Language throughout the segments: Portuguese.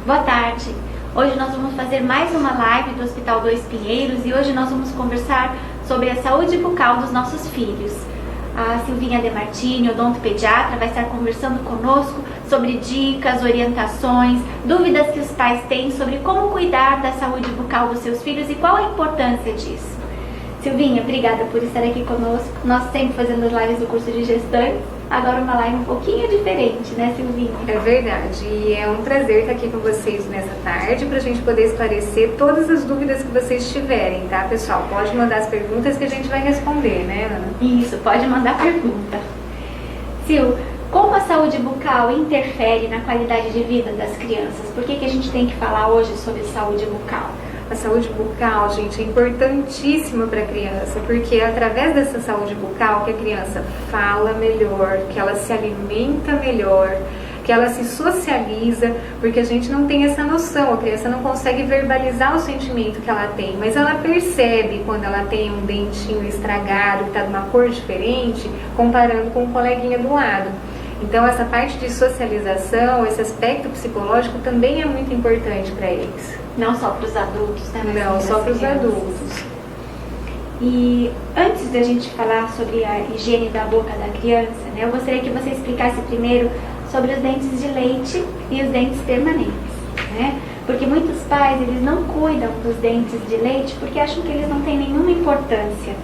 Boa tarde! Hoje nós vamos fazer mais uma live do Hospital Dois Pinheiros e hoje nós vamos conversar sobre a saúde bucal dos nossos filhos. A Silvinha Demartini, odontopediatra, vai estar conversando conosco sobre dicas, orientações, dúvidas que os pais têm sobre como cuidar da saúde bucal dos seus filhos e qual a importância disso. Silvinha, obrigada por estar aqui conosco. Nós sempre fazendo as lives do curso de gestantes, agora uma live um pouquinho diferente, né, Silvinha? É verdade, e é um prazer estar aqui com vocês nessa tarde para a gente poder esclarecer todas as dúvidas que vocês tiverem, tá, pessoal? Pode mandar as perguntas que a gente vai responder, né, Ana? Isso, pode mandar pergunta. Sil, como a saúde bucal interfere na qualidade de vida das crianças? Por que a gente tem que falar hoje sobre saúde bucal? A saúde bucal, gente, é importantíssima para a criança, porque é através dessa saúde bucal que a criança fala melhor, que ela se alimenta melhor, que ela se socializa, porque a gente não tem essa noção, a criança não consegue verbalizar o sentimento que ela tem, mas ela percebe quando ela tem um dentinho estragado, que está de uma cor diferente, comparando com o coleguinha do lado. Então essa parte de socialização, esse aspecto psicológico também é muito importante para eles. Não só para os adultos, né? Não, só para os adultos. E antes da gente falar sobre a higiene da boca da criança, né, eu gostaria que você explicasse primeiro sobre os dentes de leite e os dentes permanentes, né? Porque muitos pais, eles não cuidam dos dentes de leite porque acham que eles não têm nenhuma importância,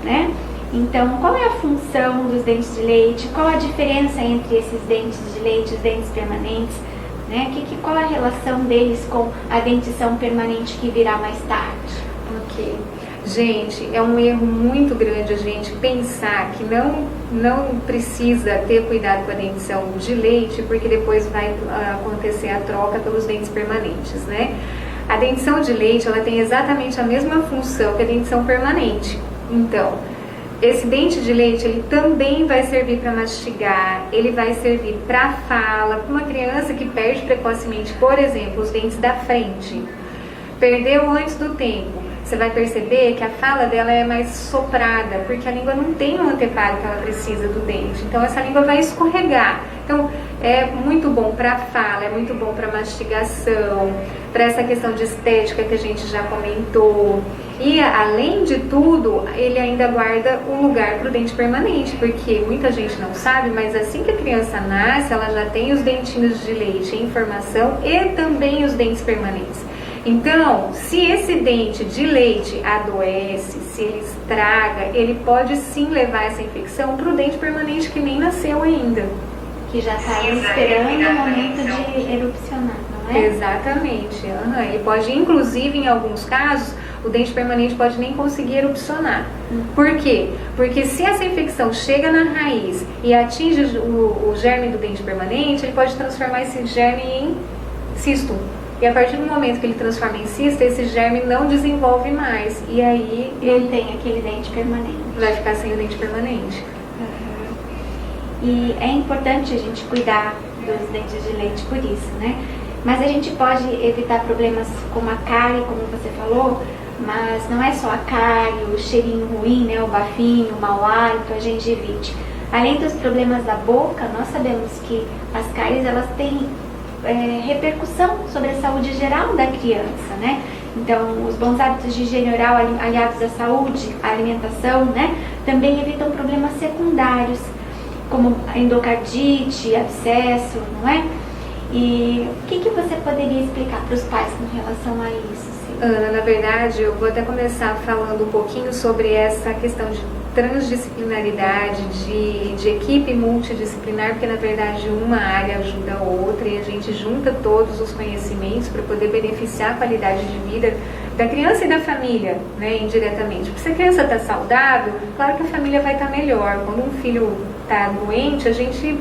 né? Então, qual é a função dos dentes de leite? Qual a diferença entre esses dentes de leite e os dentes permanentes? Né? Qual a relação deles com a dentição permanente que virá mais tarde? Ok. Gente, é um erro muito grande a gente pensar que não precisa ter cuidado com a dentição de leite, porque depois vai acontecer a troca pelos dentes permanentes, né? A dentição de leite, ela tem exatamente a mesma função que a dentição permanente. Então, esse dente de leite, ele também vai servir para mastigar, ele vai servir para fala, para uma criança que perde precocemente, por exemplo, os dentes da frente. Perdeu antes do tempo, você vai perceber que a fala dela é mais soprada, porque a língua não tem o anteparo que ela precisa do dente, então essa língua vai escorregar. Então é muito bom para fala, é muito bom para mastigação, para essa questão de estética que a gente já comentou. E além de tudo, ele ainda guarda um lugar para o dente permanente, porque muita gente não sabe, mas assim que a criança nasce, ela já tem os dentinhos de leite em formação e também os dentes permanentes. Então, se esse dente de leite adoece, se ele estraga, ele pode sim levar essa infecção para o dente permanente que nem nasceu ainda. Que já está esperando o momento de erupcionar, não é? Exatamente. Ele pode, inclusive, em alguns casos, o dente permanente pode nem conseguir erupcionar. Por quê? Porque se essa infecção chega na raiz e atinge o germe do dente permanente, ele pode transformar esse germe em cisto. E a partir do momento que ele transforma em cisto, esse germe não desenvolve mais. E aí ele tem aquele dente permanente. Vai ficar sem o dente permanente. E é importante a gente cuidar dos dentes de leite por isso, né? Mas a gente pode evitar problemas como a cárie, como você falou, mas não é só a cárie, o cheirinho ruim, né? O bafinho, o mau hálito, a gengivite. Além dos problemas da boca, nós sabemos que as cáries, elas têm repercussão sobre a saúde geral da criança, né? Então, os bons hábitos de higiene oral aliados à saúde, à alimentação, né? Também evitam problemas secundários, como endocardite, abscesso, não é? E o que você poderia explicar para os pais com relação a isso? Ana, na verdade, eu vou até começar falando um pouquinho sobre essa questão de transdisciplinaridade, de equipe multidisciplinar, porque na verdade uma área ajuda a outra e a gente junta todos os conhecimentos para poder beneficiar a qualidade de vida da criança e da família, né, indiretamente. Porque se a criança está saudável, claro que a família vai estar melhor. Quando um filho está doente, a gente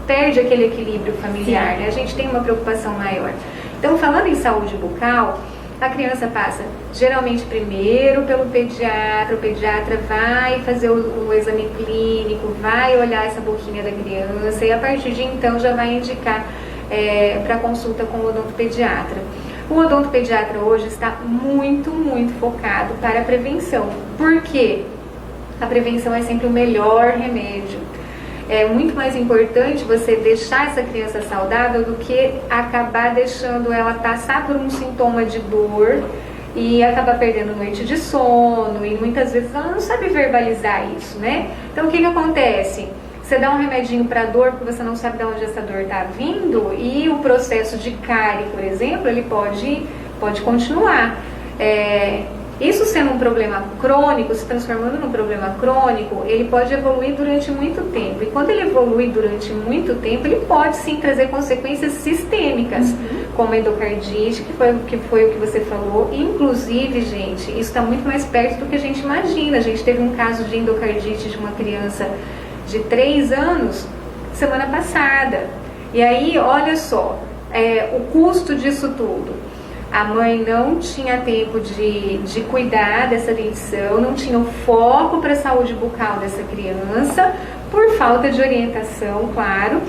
perde aquele equilíbrio familiar, né? A gente tem uma preocupação maior. Então, falando em saúde bucal, a criança passa geralmente primeiro pelo pediatra, o pediatra vai fazer o exame clínico, vai olhar essa boquinha da criança e a partir de então já vai indicar para consulta com o odontopediatra. O odontopediatra hoje está muito focado para a prevenção. Por quê? A prevenção é sempre o melhor remédio. é muito mais importante você deixar essa criança saudável do que acabar deixando ela passar por um sintoma de dor e acabar perdendo noite de sono, e muitas vezes ela não sabe verbalizar isso, né? Então o que acontece? Você dá um remedinho para dor porque você não sabe de onde essa dor está vindo, e o processo de cárie, por exemplo, ele pode continuar. Isso sendo um problema crônico, se transformando num problema crônico, ele pode evoluir durante muito tempo. E quando ele evolui durante muito tempo, ele pode sim trazer consequências sistêmicas, como endocardite, que foi o que você falou. Inclusive, gente, isso está muito mais perto do que a gente imagina. A gente teve um caso de endocardite de uma criança de 3 anos semana passada. E aí, olha só, o custo disso tudo. A mãe não tinha tempo de cuidar dessa dentição, não tinha o foco para a saúde bucal dessa criança, por falta de orientação, claro.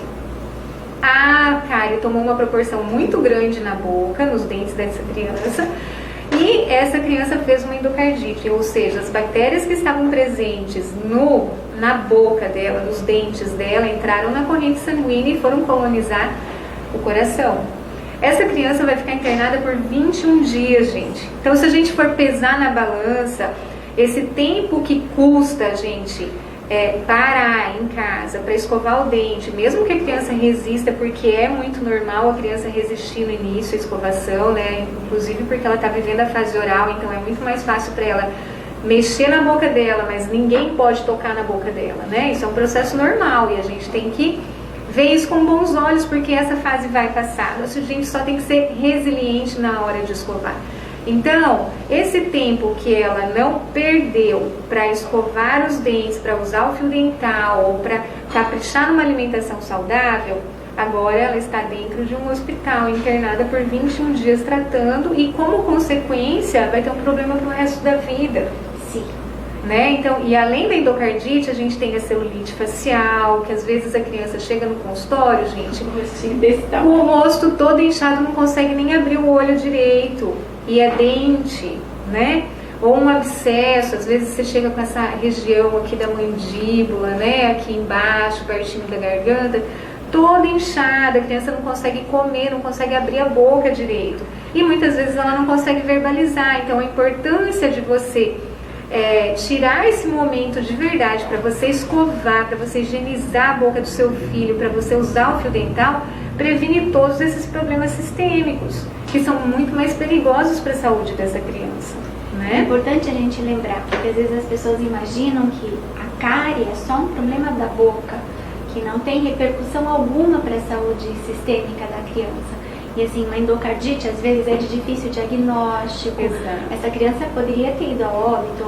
A cárie tomou uma proporção muito grande na boca, nos dentes dessa criança, e essa criança fez uma endocardite, ou seja, as bactérias que estavam presentes na boca dela, nos dentes dela, entraram na corrente sanguínea e foram colonizar o coração. Essa criança vai ficar internada por 21 dias, gente. Então, se a gente for pesar na balança, esse tempo que custa a gente parar em casa para escovar o dente, mesmo que a criança resista, porque é muito normal a criança resistir no início à escovação, né? Inclusive porque ela está vivendo a fase oral, então é muito mais fácil para ela mexer na boca dela, mas ninguém pode tocar na boca dela, né? Isso é um processo normal e a gente tem que ver isso com bons olhos, porque essa fase vai passar. A gente só tem que ser resiliente na hora de escovar. Então, esse tempo que ela não perdeu para escovar os dentes, para usar o fio dental ou para caprichar numa alimentação saudável, agora ela está dentro de um hospital, internada por 21 dias tratando, e como consequência vai ter um problema para o resto da vida. Sim. Né? Então, e além da endocardite, a gente tem a celulite facial, que às vezes a criança chega no consultório, gente, com o rosto todo inchado, não consegue nem abrir o olho direito, e é dente, né? Ou um abscesso, às vezes você chega com essa região aqui da mandíbula, né? Aqui embaixo, pertinho da garganta, toda inchada, a criança não consegue comer, não consegue abrir a boca direito, e muitas vezes ela não consegue verbalizar. Então, a importância de você tirar esse momento de verdade para você escovar, para você higienizar a boca do seu filho, para você usar o fio dental, previne todos esses problemas sistêmicos, que são muito mais perigosos para a saúde dessa criança, né? É importante a gente lembrar, porque às vezes as pessoas imaginam que a cárie é só um problema da boca, que não tem repercussão alguma para a saúde sistêmica da criança. E assim, uma endocardite às vezes é de difícil diagnóstico. Exato. Essa criança poderia ter ido a óbito,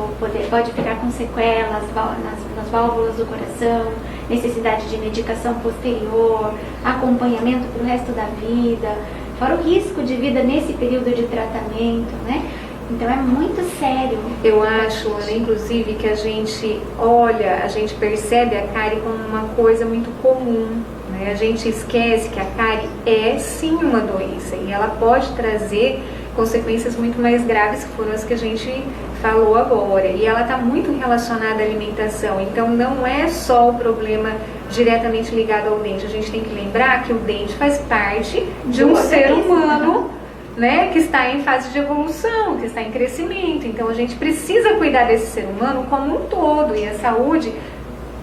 pode ficar com sequelas nas válvulas do coração, necessidade de medicação posterior, acompanhamento para o resto da vida, fora o risco de vida nesse período de tratamento, né? Então é muito sério. Eu acho, Ana, inclusive, que a gente percebe a cárie como uma coisa muito comum. A gente esquece que a cárie é sim uma doença e ela pode trazer consequências muito mais graves, que foram as que a gente falou agora. E ela está muito relacionada à alimentação, então não é só o problema diretamente ligado ao dente. A gente tem que lembrar que o dente faz parte de um ser humano, né, que está em fase de evolução, que está em crescimento. Então a gente precisa cuidar desse ser humano como um todo, e a saúde,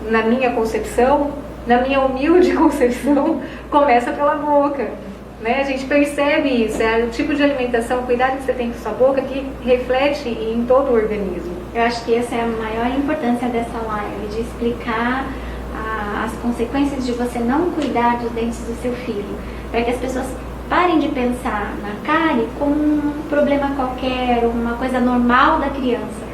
na minha concepção, na minha humilde concepção, começa pela boca, né? A gente percebe isso, é o tipo de alimentação, o cuidado que você tem com sua boca, que reflete em todo o organismo. Eu acho que essa é a maior importância dessa live, de explicar as consequências de você não cuidar dos dentes do seu filho, para que as pessoas parem de pensar na cárie como um problema qualquer, uma coisa normal da criança.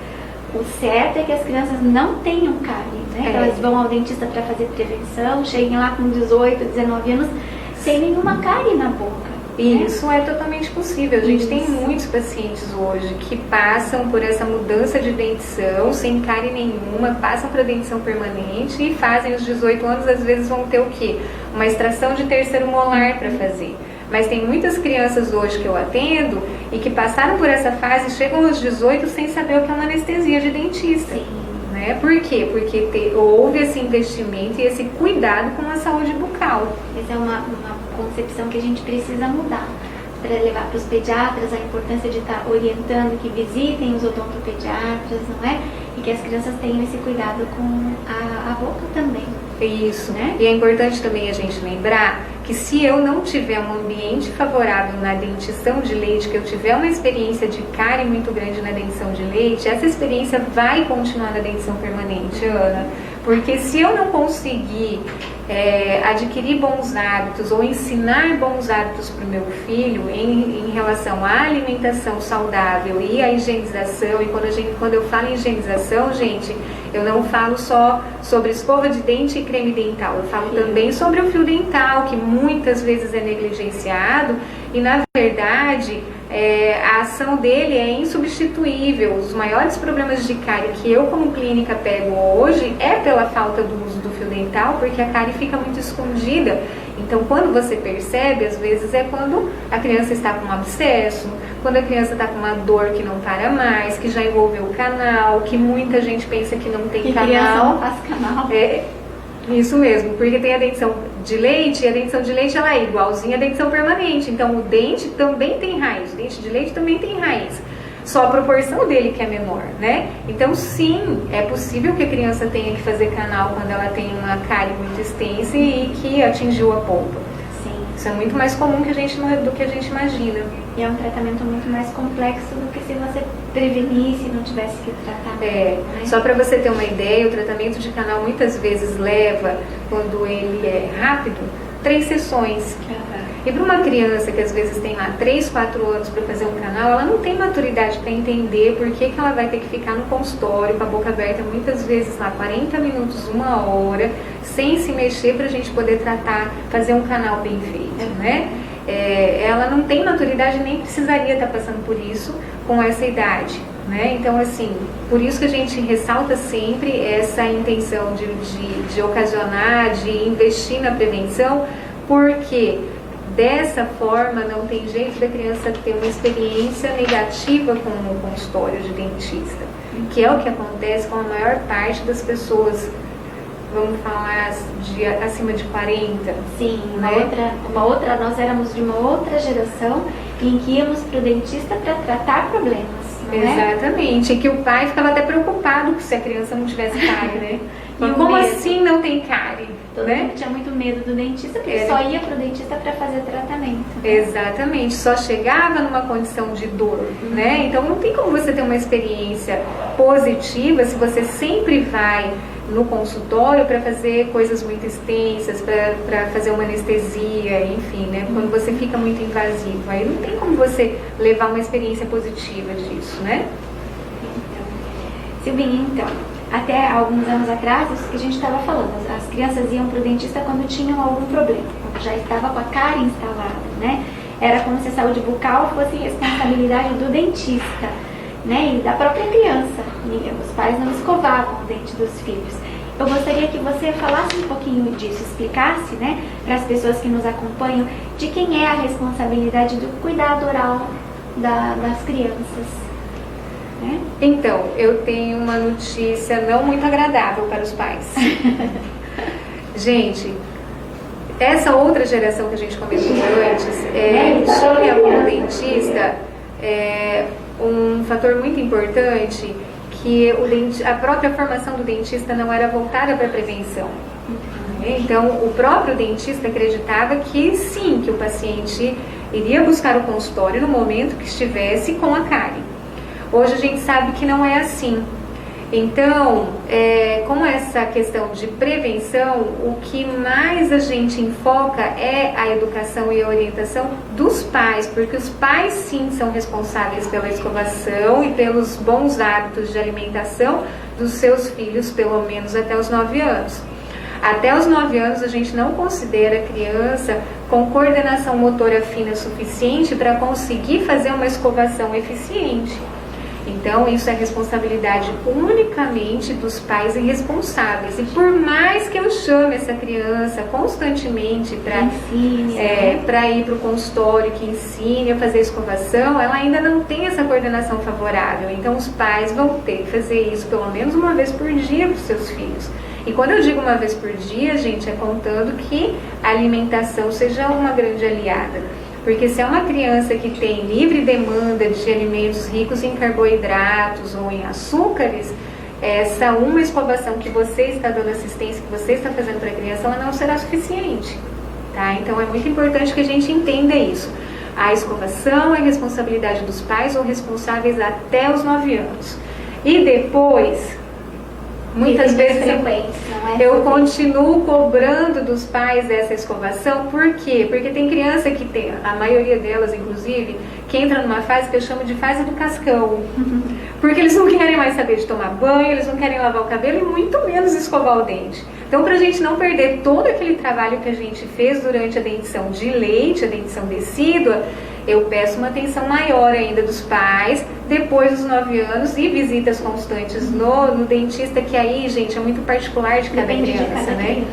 O certo é que as crianças não tenham cárie, né? Elas vão ao dentista para fazer prevenção, cheguem lá com 18, 19 anos sem nenhuma cárie na boca. E isso é totalmente possível. A gente tem muitos pacientes hoje que passam por essa mudança de dentição sem cárie nenhuma, passam para dentição permanente e fazem os 18 anos, às vezes vão ter o quê? Uma extração de terceiro molar para fazer. Mas tem muitas crianças hoje que eu atendo e que passaram por essa fase e chegam aos 18 sem saber o que é uma anestesia de dentista. Sim. né? Por quê? Porque houve esse investimento e esse cuidado com a saúde bucal. Essa é uma concepção que a gente precisa mudar, para levar para os pediatras a importância de estar orientando que visitem os odontopediatras, não é? E que as crianças tenham esse cuidado com a boca também. Isso, né? E é importante também a gente lembrar que se eu não tiver um ambiente favorável na dentição de leite, que eu tiver uma experiência de cárie muito grande na dentição de leite, essa experiência vai continuar na dentição permanente, Ana. Porque se eu não conseguir adquirir bons hábitos ou ensinar bons hábitos para o meu filho em relação à alimentação saudável e à higienização, e quando eu falo em higienização, gente, eu não falo só sobre escova de dente e creme dental, eu falo também sobre o fio dental, que muitas vezes é negligenciado e, na verdade, a ação dele é insubstituível. Os maiores problemas de cárie que eu como clínica pego hoje é pela falta do uso do fio dental, porque a cárie fica muito escondida. Então, quando você percebe, às vezes é quando a criança está com um abscesso, quando a criança está com uma dor que não para mais, que já envolveu o canal, que muita gente pensa que não tem que canal. Criança não faz canal. Isso mesmo, porque tem a dentição de leite, e a dentição de leite ela é igualzinha à dentição permanente. Então o dente também tem raiz, o dente de leite também tem raiz. Só a proporção dele que é menor, né? Então sim, é possível que a criança tenha que fazer canal quando ela tem uma cárie muito extensa e que atingiu a polpa. Sim. Isso é muito mais comum do que a gente imagina. E é um tratamento muito mais complexo do que se você prevenisse e não tivesse que tratar. Né? Só para você ter uma ideia, o tratamento de canal muitas vezes leva, quando ele é rápido, 3 sessões. E para uma criança que às vezes tem lá 3, 4 anos para fazer um canal, ela não tem maturidade para entender por que ela vai ter que ficar no consultório com a boca aberta muitas vezes lá 40 minutos, 1 hora, sem se mexer para a gente poder tratar, fazer um canal bem feito, né? Ela não tem maturidade, nem precisaria estar passando por isso com essa idade, né? Então, assim, por isso que a gente ressalta sempre essa intenção de ocasionar, de investir na prevenção, porque dessa forma não tem jeito da criança ter uma experiência negativa com o consultório de dentista, que é o que acontece com a maior parte das pessoas, vamos falar de acima de 40. Sim, nós éramos de uma outra geração em que íamos para o dentista para tratar problemas. Exatamente, e que o pai ficava até preocupado se a criança não tivesse cárie, né? E como assim não tem cárie? Todo mundo tinha muito medo do dentista, porque só ia para o dentista para fazer tratamento. Exatamente, só chegava numa condição de dor, né? Então não tem como você ter uma experiência positiva se você sempre vai no consultório para fazer coisas muito extensas, para fazer uma anestesia, enfim, né? Quando você fica muito invasivo, aí não tem como você levar uma experiência positiva disso, né? Silvinha, então, até alguns anos atrás, isso que a gente estava falando, as crianças iam para o dentista quando tinham algum problema, quando já estava com a cárie instalada, né? Era como se a saúde bucal fosse responsabilidade do dentista, né? E da própria criança. Os pais não escovavam o dente dos filhos. Eu gostaria que você falasse um pouquinho disso, explicasse, né, para as pessoas que nos acompanham, de quem é a responsabilidade do cuidado oral das crianças. Né? Então, eu tenho uma notícia não muito agradável para os pais. Gente, essa outra geração que a gente comentou antes, tinha como dentista um fator muito importante, que a própria formação do dentista não era voltada para a prevenção. Então, o próprio dentista acreditava que sim, que o paciente iria buscar o consultório no momento que estivesse com a cárie. Hoje a gente sabe que não é assim. Então, com essa questão de prevenção, o que mais a gente enfoca é a educação e a orientação dos pais, porque os pais sim são responsáveis pela escovação e pelos bons hábitos de alimentação dos seus filhos, pelo menos até os 9 anos. Até os 9 anos a gente não considera a criança com coordenação motora fina suficiente para conseguir fazer uma escovação eficiente. Então, isso é responsabilidade unicamente dos pais e responsáveis. E por mais que eu chame essa criança constantemente para ir para o consultório, que ensine a fazer escovação, ela ainda não tem essa coordenação favorável. Então, os pais vão ter que fazer isso pelo menos uma vez por dia para os seus filhos. E quando eu digo uma vez por dia, gente, é contando que a alimentação seja uma grande aliada. Porque se é uma criança que tem livre demanda de alimentos ricos em carboidratos ou em açúcares, essa uma escovação que você está dando assistência, que você está fazendo para a criança, ela não será suficiente, tá? Então é muito importante que a gente entenda isso. A escovação é responsabilidade dos pais ou responsáveis até os 9 anos. E depois, muitas vezes eu continuo cobrando dos pais essa escovação. Por quê? Porque tem criança que tem, a maioria delas inclusive, que entra numa fase que eu chamo de fase do cascão. Porque eles não querem mais saber de tomar banho, eles não querem lavar o cabelo e muito menos escovar o dente. Então, para a gente não perder todo aquele trabalho que a gente fez durante a dentição de leite, a dentição decídua, eu peço uma atenção maior ainda dos pais, depois dos 9 anos, e visitas constantes no dentista, que aí, gente, é muito particular de cada criança, né?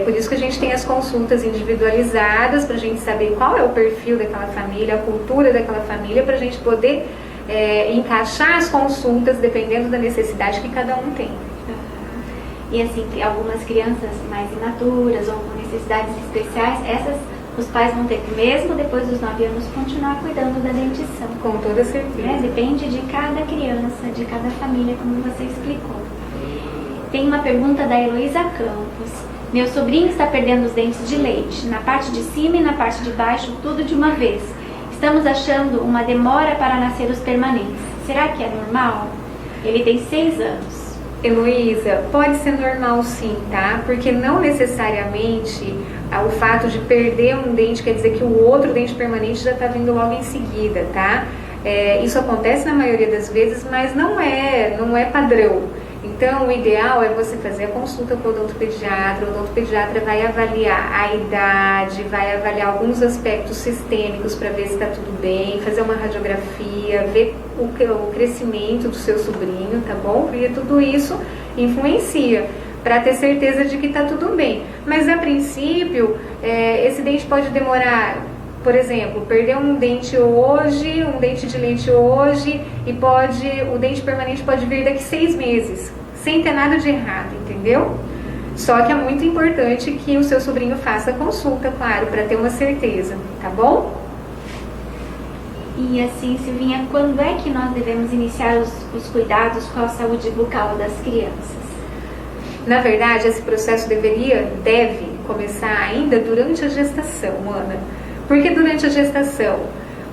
Por isso que a gente tem as consultas individualizadas, pra gente saber qual é o perfil daquela família, a cultura daquela família, pra gente poder encaixar as consultas dependendo da necessidade que cada um tem. E assim, algumas crianças mais imaturas ou com necessidades especiais, essas os pais vão ter que, mesmo depois dos 9 anos, continuar cuidando da dentição. Com toda certeza. Depende de cada criança, de cada família, como você explicou. Tem uma pergunta da Heloísa Campos. Meu sobrinho está perdendo os dentes de leite, na parte de cima e na parte de baixo, tudo de uma vez. Estamos achando uma demora para nascer os permanentes. Será que é normal? Ele tem 6 anos. Heloísa, pode ser normal sim, tá? Porque não necessariamente o fato de perder um dente quer dizer que o outro dente permanente já está vindo logo em seguida, tá? Isso acontece na maioria das vezes, mas não é padrão. Então, o ideal é você fazer a consulta com o odontopediatra. O odontopediatra vai avaliar a idade, vai avaliar alguns aspectos sistêmicos para ver se está tudo bem, fazer uma radiografia, ver o crescimento do seu sobrinho, tá bom? Porque tudo isso influencia para ter certeza de que está tudo bem. Mas, a princípio, esse dente pode demorar, por exemplo, perder um dente hoje, um dente de leite hoje, e o dente permanente pode vir daqui 6 meses, sem ter nada de errado, entendeu? Só que é muito importante que o seu sobrinho faça a consulta, claro, para ter uma certeza, tá bom? E assim, Silvinha, quando é que nós devemos iniciar os cuidados com a saúde bucal das crianças? Na verdade, esse processo deve começar ainda durante a gestação, Ana. Por que durante a gestação?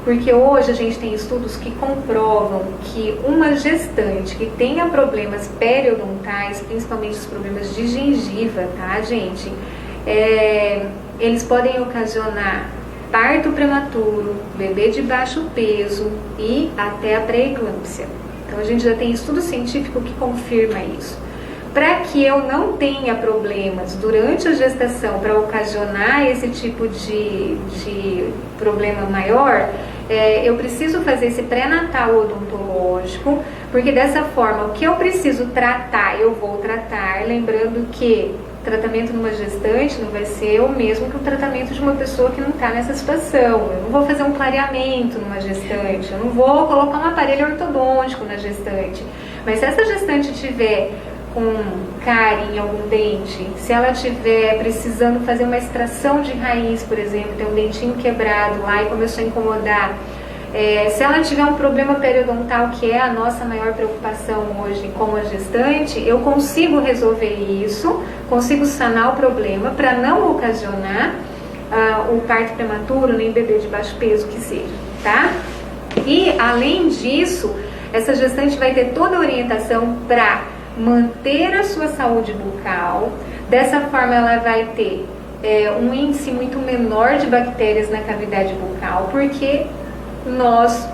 Porque hoje a gente tem estudos que comprovam que uma gestante que tenha problemas periodontais, principalmente os problemas de gengiva, tá, gente? Eles podem ocasionar parto prematuro, bebê de baixo peso e até a pré-eclâmpsia. Então a gente já tem estudo científico que confirma isso. Para que eu não tenha problemas durante a gestação para ocasionar esse tipo de problema maior, eu preciso fazer esse pré-natal odontológico, porque dessa forma o que eu preciso tratar, eu vou tratar, lembrando que o tratamento numa gestante não vai ser o mesmo que o tratamento de uma pessoa que não está nessa situação. Eu não vou fazer um clareamento numa gestante, eu não vou colocar um aparelho ortodôntico na gestante. Mas se essa gestante tiver com cárie em algum dente, se ela estiver precisando fazer uma extração de raiz, por exemplo, tem um dentinho quebrado lá e começou a incomodar, se ela tiver um problema periodontal, que é a nossa maior preocupação hoje com a gestante, eu consigo resolver isso, consigo sanar o problema para não ocasionar o parto prematuro, nem bebê de baixo peso que seja, tá? E além disso, essa gestante vai ter toda a orientação para manter a sua saúde bucal. Dessa forma ela vai ter um índice muito menor de bactérias na cavidade bucal, porque nós,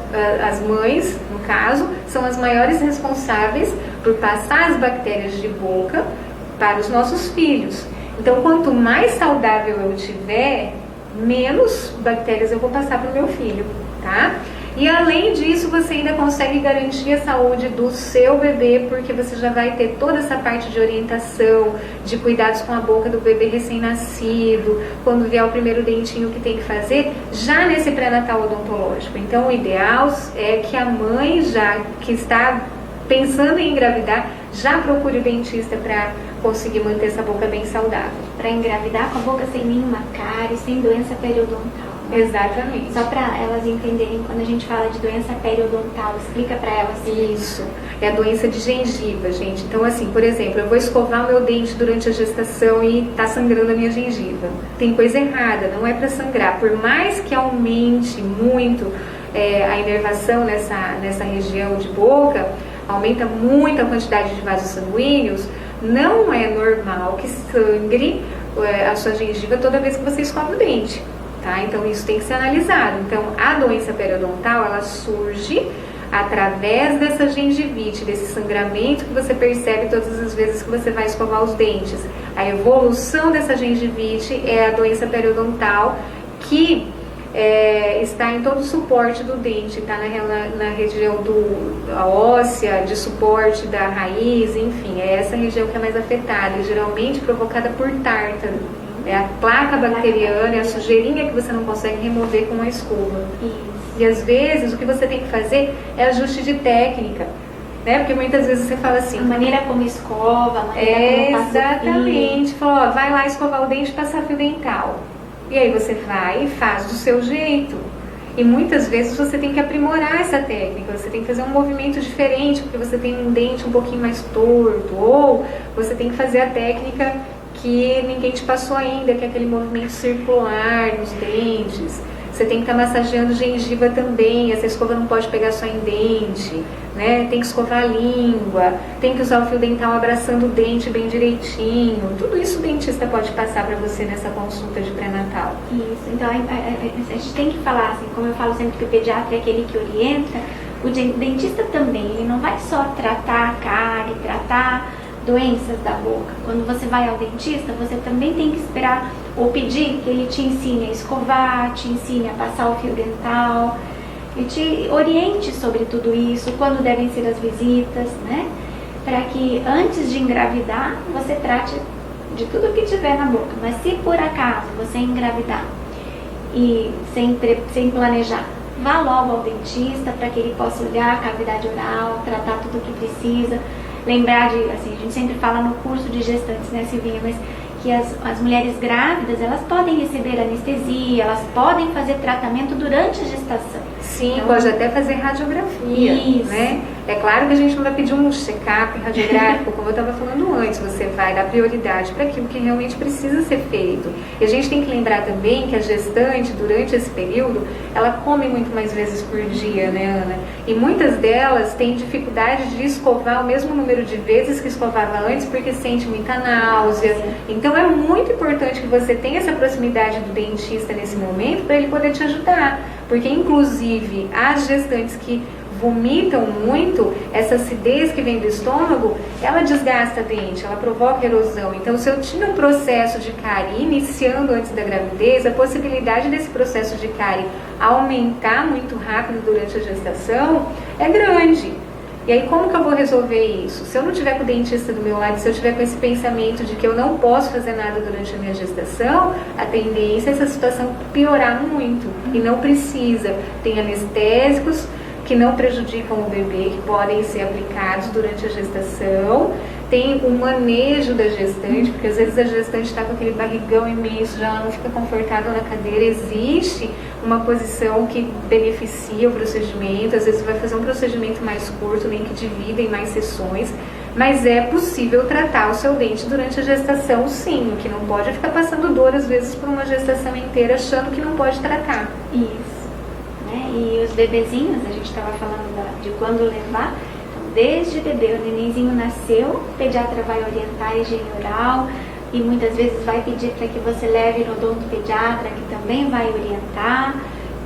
as mães, no caso, são as maiores responsáveis por passar as bactérias de boca para os nossos filhos. Então, quanto mais saudável eu tiver, menos bactérias eu vou passar para o meu filho, tá? E além disso, você ainda consegue garantir a saúde do seu bebê, porque você já vai ter toda essa parte de orientação, de cuidados com a boca do bebê recém-nascido, quando vier o primeiro dentinho que tem que fazer, já nesse pré-natal odontológico. Então o ideal é que a mãe, já que está pensando em engravidar, já procure o dentista para conseguir manter essa boca bem saudável. Para engravidar com a boca sem nenhuma cárie, sem doença periodontal. Exatamente. Só para elas entenderem, quando a gente fala de doença periodontal, explica para elas. Isso, é a doença de gengiva, gente. Então assim, por exemplo, eu vou escovar o meu dente durante a gestação e tá sangrando a minha gengiva. Tem coisa errada, não é para sangrar. Por mais que aumente muito a inervação nessa região de boca, aumenta muito a quantidade de vasos sanguíneos, não é normal que sangre a sua gengiva toda vez que você escova o dente. Tá? Então isso tem que ser analisado. Então a doença periodontal, ela surge através dessa gengivite, desse sangramento que você percebe todas as vezes que você vai escovar os dentes. A evolução dessa gengivite é a doença periodontal, que está em todo o suporte do dente, está na região óssea, de suporte da raiz, enfim, é essa região que é mais afetada, geralmente provocada por tártaro. É a placa bacteriana, é a sujeirinha que você não consegue remover com uma escova. Isso. E às vezes o que você tem que fazer é ajuste de técnica, né? Porque muitas vezes você fala assim... A maneira como escova, a maneira como passa. Exatamente. Fala, ó, vai lá escovar o dente e passar fio dental. E aí você vai e faz do seu jeito. E muitas vezes você tem que aprimorar essa técnica, você tem que fazer um movimento diferente, porque você tem um dente um pouquinho mais torto, ou você tem que fazer a técnica que ninguém te passou ainda, que é aquele movimento circular nos dentes. Você tem que estar massageando gengiva também, essa escova não pode pegar só em dente, né? Tem que escovar a língua, tem que usar o fio dental abraçando o dente bem direitinho. Tudo isso o dentista pode passar para você nessa consulta de pré-natal. Isso, então a gente tem que falar, assim, como eu falo sempre que o pediatra é aquele que orienta, o dentista também, ele não vai só tratar a cárie, tratar doenças da boca. Quando você vai ao dentista, você também tem que esperar ou pedir que ele te ensine a escovar, te ensine a passar o fio dental, e te oriente sobre tudo isso, quando devem ser as visitas, né? Para que antes de engravidar, você trate de tudo que tiver na boca. Mas se por acaso você engravidar e sem planejar, vá logo ao dentista para que ele possa olhar a cavidade oral, tratar tudo o que precisa. Lembrar de, assim, a gente sempre fala no curso de gestantes, né, Silvinha, mas que as mulheres grávidas, elas podem receber anestesia, elas podem fazer tratamento durante a gestação. Sim, então, pode até fazer radiografia, isso, né? É claro que a gente não vai pedir um check-up radiográfico, como eu estava falando antes, você vai dar prioridade para aquilo que realmente precisa ser feito. E a gente tem que lembrar também que a gestante, durante esse período, ela come muito mais vezes por dia, né, Ana? E muitas delas têm dificuldade de escovar o mesmo número de vezes que escovava antes, porque sente muita náusea. Então é muito importante que você tenha essa proximidade do dentista nesse momento para ele poder te ajudar. Porque inclusive as gestantes que vomitam muito, essa acidez que vem do estômago, ela desgasta o dente, ela provoca erosão. Então, se eu tinha um processo de cárie iniciando antes da gravidez, a possibilidade desse processo de cárie aumentar muito rápido durante a gestação é grande. E aí, como que eu vou resolver isso? Se eu não tiver com o dentista do meu lado, se eu tiver com esse pensamento de que eu não posso fazer nada durante a minha gestação, a tendência é essa situação piorar muito. E não precisa. Tem anestésicos que não prejudicam o bebê, que podem ser aplicados durante a gestação. Tem o manejo da gestante, porque às vezes a gestante está com aquele barrigão imenso, já não fica confortável na cadeira. Existe uma posição que beneficia o procedimento, às vezes vai fazer um procedimento mais curto, nem que divida em mais sessões, mas é possível tratar o seu dente durante a gestação, sim. O que não pode é ficar passando dor, às vezes, por uma gestação inteira, achando que não pode tratar. Isso. E os bebezinhos, a gente estava falando de quando levar, então desde bebê, o nenenzinho nasceu, o pediatra vai orientar a higiene oral e muitas vezes vai pedir para que você leve no odontopediatra, que também vai orientar,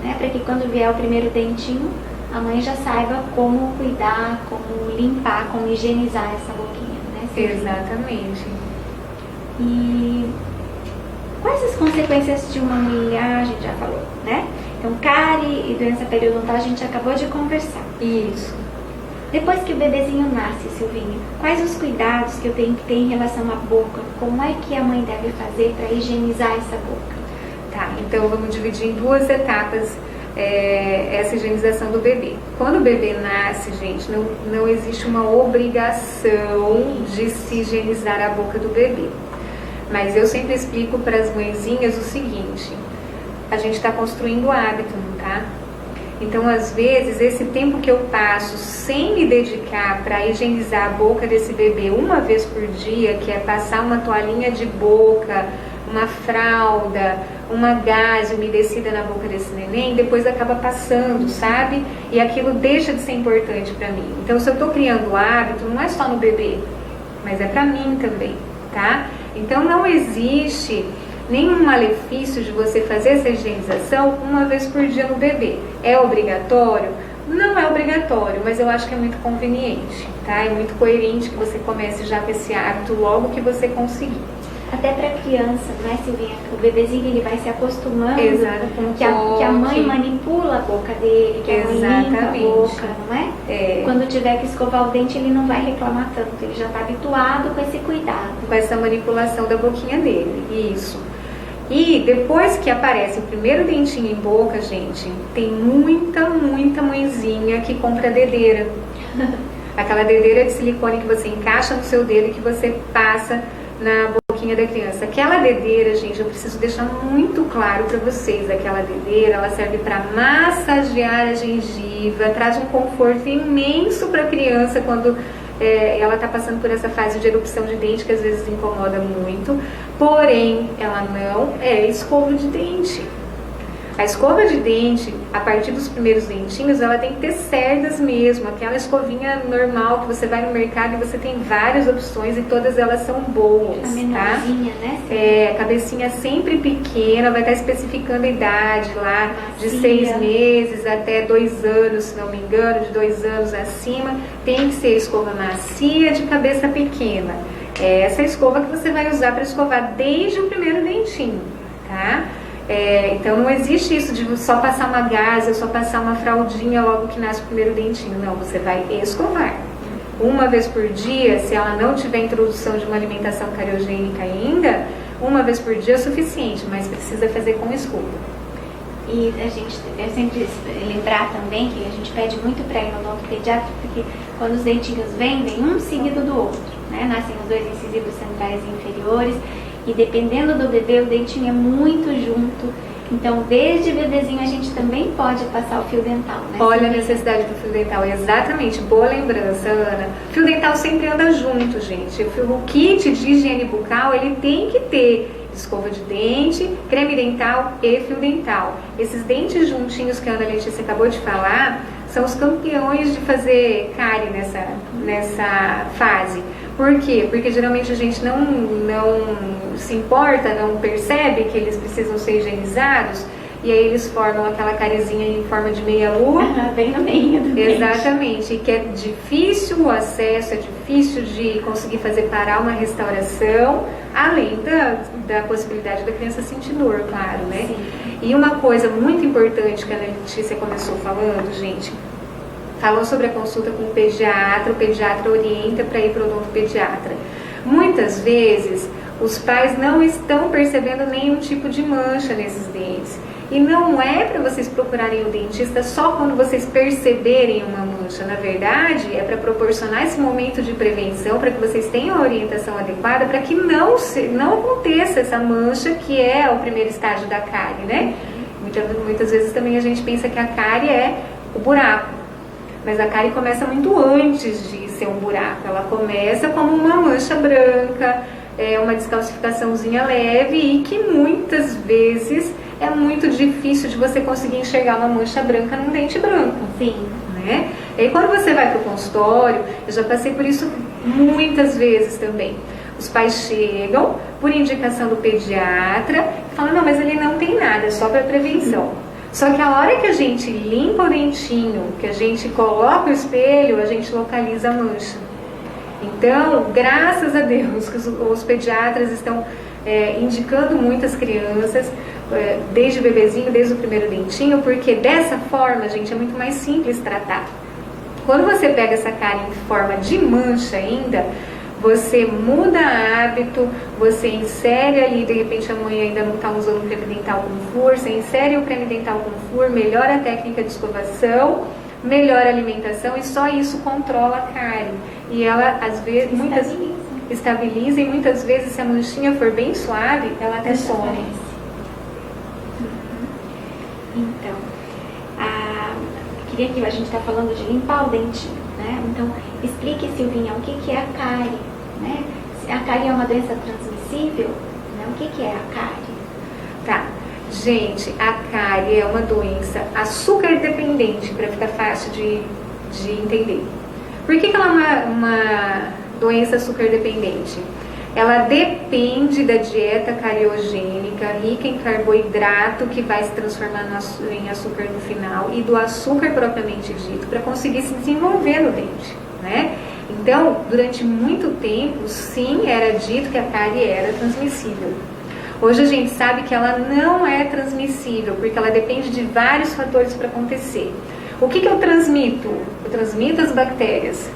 né, para que quando vier o primeiro dentinho, a mãe já saiba como cuidar, como limpar, como higienizar essa boquinha, né? Exatamente. E quais as consequências de uma mulher, a gente já falou, né? Então, cárie e doença periodontal a gente acabou de conversar. Isso. Depois que o bebezinho nasce, Silvinha, quais os cuidados que eu tenho que ter em relação à boca? Como é que a mãe deve fazer para higienizar essa boca? Tá, então vamos dividir em duas etapas essa higienização do bebê. Quando o bebê nasce, gente, não existe uma obrigação de se higienizar a boca do bebê. Mas eu sempre explico para as mãezinhas o seguinte: a gente está construindo hábito, tá? Então, às vezes, esse tempo que eu passo sem me dedicar para higienizar a boca desse bebê uma vez por dia, que é passar uma toalhinha de boca, uma fralda, uma gaze umedecida na boca desse neném, depois acaba passando, sabe? E aquilo deixa de ser importante para mim. Então, se eu estou criando hábito, não é só no bebê, mas é para mim também, tá? Então, não existe nenhum malefício de você fazer essa higienização uma vez por dia no bebê. É obrigatório? Não é obrigatório, mas eu acho que é muito conveniente, tá? É muito coerente que você comece já com esse hábito logo que você conseguir. Até para criança, não é, Silvinha? O bebezinho ele vai se acostumando. Exato, com que a mãe manipula a boca dele, que a mãe limpa a boca, não é? Quando tiver que escovar o dente, ele não vai reclamar tanto, ele já está habituado com esse cuidado. Com essa manipulação da boquinha dele, isso. E depois que aparece o primeiro dentinho em boca, gente, tem muita mãezinha que compra dedeira. Aquela dedeira de silicone que você encaixa no seu dedo e que você passa na boquinha da criança. Aquela dedeira, gente, eu preciso deixar muito claro para vocês. Aquela dedeira, ela serve para massagear a gengiva, traz um conforto imenso para a criança quando ela está passando por essa fase de erupção de dente, que às vezes incomoda muito. Porém, ela não é escova de dente. A escova de dente, a partir dos primeiros dentinhos, ela tem que ter cerdas mesmo. Aquela escovinha normal que você vai no mercado e você tem várias opções e todas elas são boas, a menorzinha, tá? Né? A cabecinha sempre pequena, vai estar especificando a idade lá, de 6 meses até 2 anos, se não me engano, de 2 anos acima. Tem que ser escova macia de cabeça pequena. É essa escova que você vai usar para escovar desde o primeiro dentinho, tá? Então não existe isso de só passar uma gaze, só passar uma fraldinha logo que nasce o primeiro dentinho. Não, você vai escovar. Uma vez por dia, se ela não tiver introdução de uma alimentação cariogênica ainda, uma vez por dia é suficiente, mas precisa fazer com escova. E eu sempre lembrar também que a gente pede muito para ir no odontopediatra, porque quando os dentinhos vêm um seguido do outro, né? Nascem os 2 incisivos centrais e inferiores. E dependendo do bebê, o dentinho é muito junto. Então, desde bebezinho, a gente também pode passar o fio dental, né? Olha a necessidade do fio dental, exatamente. Boa lembrança, Ana. O fio dental sempre anda junto, gente. O kit de higiene bucal, ele tem que ter escova de dente, creme dental e fio dental. Esses dentes juntinhos que a Ana Letícia acabou de falar, são os campeões de fazer cárie nessa fase. Por quê? Porque geralmente a gente não se importa, não percebe que eles precisam ser higienizados, e aí eles formam aquela cariezinha em forma de meia-lua. Bem no meio do dente. Exatamente, e que é difícil o acesso, é difícil de conseguir fazer parar uma restauração, além da possibilidade da criança sentir dor, claro, né? Sim. E uma coisa muito importante que a Ana Letícia começou falando, gente, falou sobre a consulta com o pediatra orienta para ir para o odontopediatra. Muitas vezes, os pais não estão percebendo nenhum tipo de mancha nesses dentes. E não é para vocês procurarem o dentista só quando vocês perceberem uma mancha. Na verdade, é para proporcionar esse momento de prevenção, para que vocês tenham a orientação adequada, para que não aconteça essa mancha, que é o primeiro estágio da cárie, né? Muitas vezes também a gente pensa que a cárie é o buraco. Mas a cárie começa muito antes de ser um buraco. Ela começa como uma mancha branca, uma descalcificaçãozinha leve e que muitas vezes é muito difícil de você conseguir enxergar uma mancha branca num dente branco. Sim. Né? E aí quando você vai para o consultório, eu já passei por isso muitas vezes também. Os pais chegam por indicação do pediatra e falam, não, mas ele não tem nada, é só para prevenção. Só que a hora que a gente limpa o dentinho, que a gente coloca o espelho, a gente localiza a mancha. Então, graças a Deus que os pediatras estão indicando muitas crianças desde o bebezinho, desde o primeiro dentinho, porque dessa forma, gente, é muito mais simples tratar. Quando você pega essa cárie em forma de mancha ainda, você muda hábito, você insere ali, de repente a mãe ainda não está usando o creme dental com flúor, você insere o creme dental com flúor, melhora a técnica de escovação, melhora a alimentação e só isso controla a cárie. E ela, às vezes, estabiliza e muitas vezes, se a manchinha for bem suave, ela até some. Então, queria que a gente está falando de limpar o dentinho, né? Então, explique, Silvinha, o que é a cárie, né? A cárie é uma doença transmissível, né? O que é a cárie? Tá. Gente, a cárie é uma doença açúcar dependente, para ficar fácil de entender. Por que ela é uma doença açúcar dependente? Ela depende da dieta cariogênica, rica em carboidrato, que vai se transformar em açúcar no final, e do açúcar propriamente dito, para conseguir se desenvolver no dente, né? Então, durante muito tempo, sim, era dito que a cárie era transmissível. Hoje a gente sabe que ela não é transmissível, porque ela depende de vários fatores para acontecer. O que eu transmito? Eu transmito as bactérias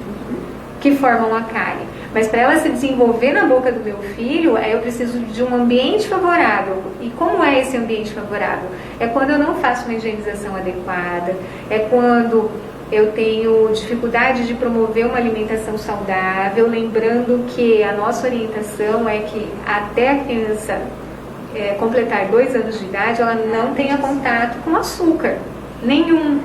que formam a cárie. Mas para ela se desenvolver na boca do meu filho, eu preciso de um ambiente favorável. E como é esse ambiente favorável? É quando eu não faço uma higienização adequada, é quando eu tenho dificuldade de promover uma alimentação saudável, lembrando que a nossa orientação é que até a criança completar 2 anos de idade, ela não tenha contato com açúcar nenhum.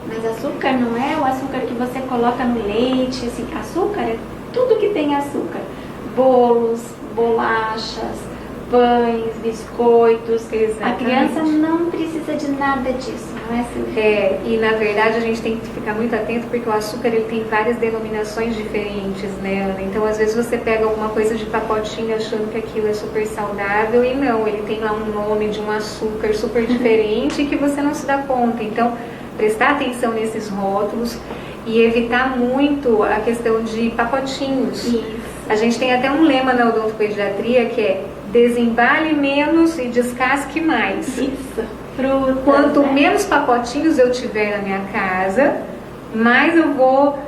Mas açúcar não é o açúcar que você coloca no leite, assim, açúcar é tudo que tem açúcar, bolos, bolachas, pães, biscoitos. Exatamente. A criança não precisa de nada disso, não é, Silvia? E na verdade a gente tem que ficar muito atento, porque o açúcar ele tem várias denominações diferentes, né, Ana? Então às vezes você pega alguma coisa de pacotinho achando que aquilo é super saudável e não, ele tem lá um nome de um açúcar super diferente que você não se dá conta. Então, prestar atenção nesses rótulos e evitar muito a questão de pacotinhos. Isso. A gente tem até um lema na odontopediatria que é: desembale menos e descasque mais. Isso. Fruta, Quanto né? menos pacotinhos eu tiver na minha casa, mais eu vou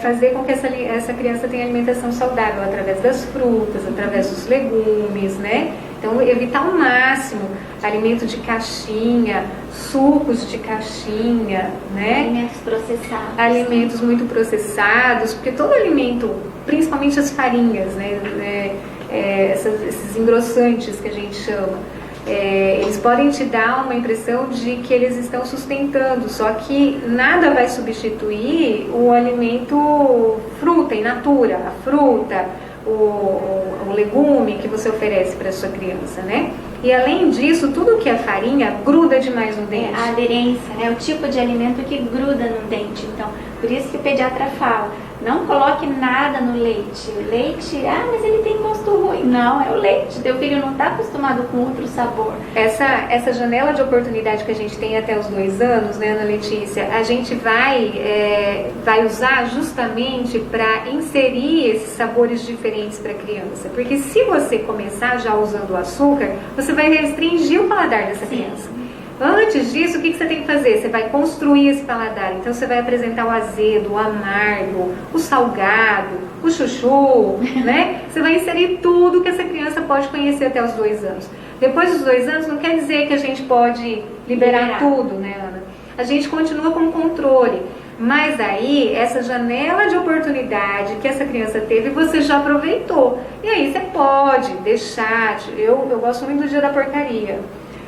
fazer com que essa criança tenha alimentação saudável, através das frutas, através dos legumes, né? Então, evitar ao máximo alimento de caixinha, sucos de caixinha, né? Alimentos processados. Alimentos muito processados, porque todo alimento, principalmente as farinhas, né? Esses engrossantes que a gente chama, eles podem te dar uma impressão de que eles estão sustentando, só que nada vai substituir o alimento fruta in natura, a fruta, o legume que você oferece para a sua criança, né? E além disso, tudo que é farinha gruda demais no dente. A aderência, né? O tipo de alimento que gruda no dente. Então, por isso que o pediatra fala, não coloque nada no leite. O leite, mas ele tem gosto ruim. Não, é o leite. Teu filho não está acostumado com outro sabor. Essa janela de oportunidade que a gente tem até os 2 anos, né, Ana Letícia, a gente vai usar justamente para inserir esses sabores diferentes para a criança. Porque se você começar já usando o açúcar, você vai restringir o paladar dessa criança. Antes disso, o que você tem que fazer? Você vai construir esse paladar. Então você vai apresentar o azedo, o amargo, o salgado, o chuchu, né? Você vai inserir tudo que essa criança pode conhecer até os 2 anos. Depois dos 2 anos, não quer dizer que a gente pode liberar tudo, né, Ana? A gente continua com controle. Mas aí, essa janela de oportunidade que essa criança teve, você já aproveitou. E aí você pode deixar. Eu gosto muito do dia da porcaria.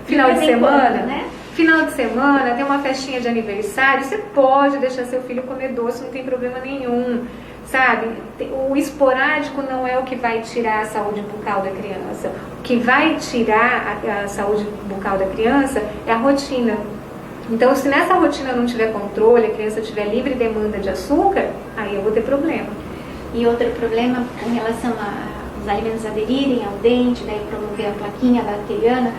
Final de semana, né? Final de semana, tem uma festinha de aniversário, você pode deixar seu filho comer doce, não tem problema nenhum, sabe? O esporádico não é o que vai tirar a saúde bucal da criança. O que vai tirar a saúde bucal da criança é a rotina. Então, se nessa rotina não tiver controle, a criança tiver livre demanda de açúcar, aí eu vou ter problema. E outro problema com relação aos alimentos aderirem ao dente, daí promover a plaquinha bacteriana,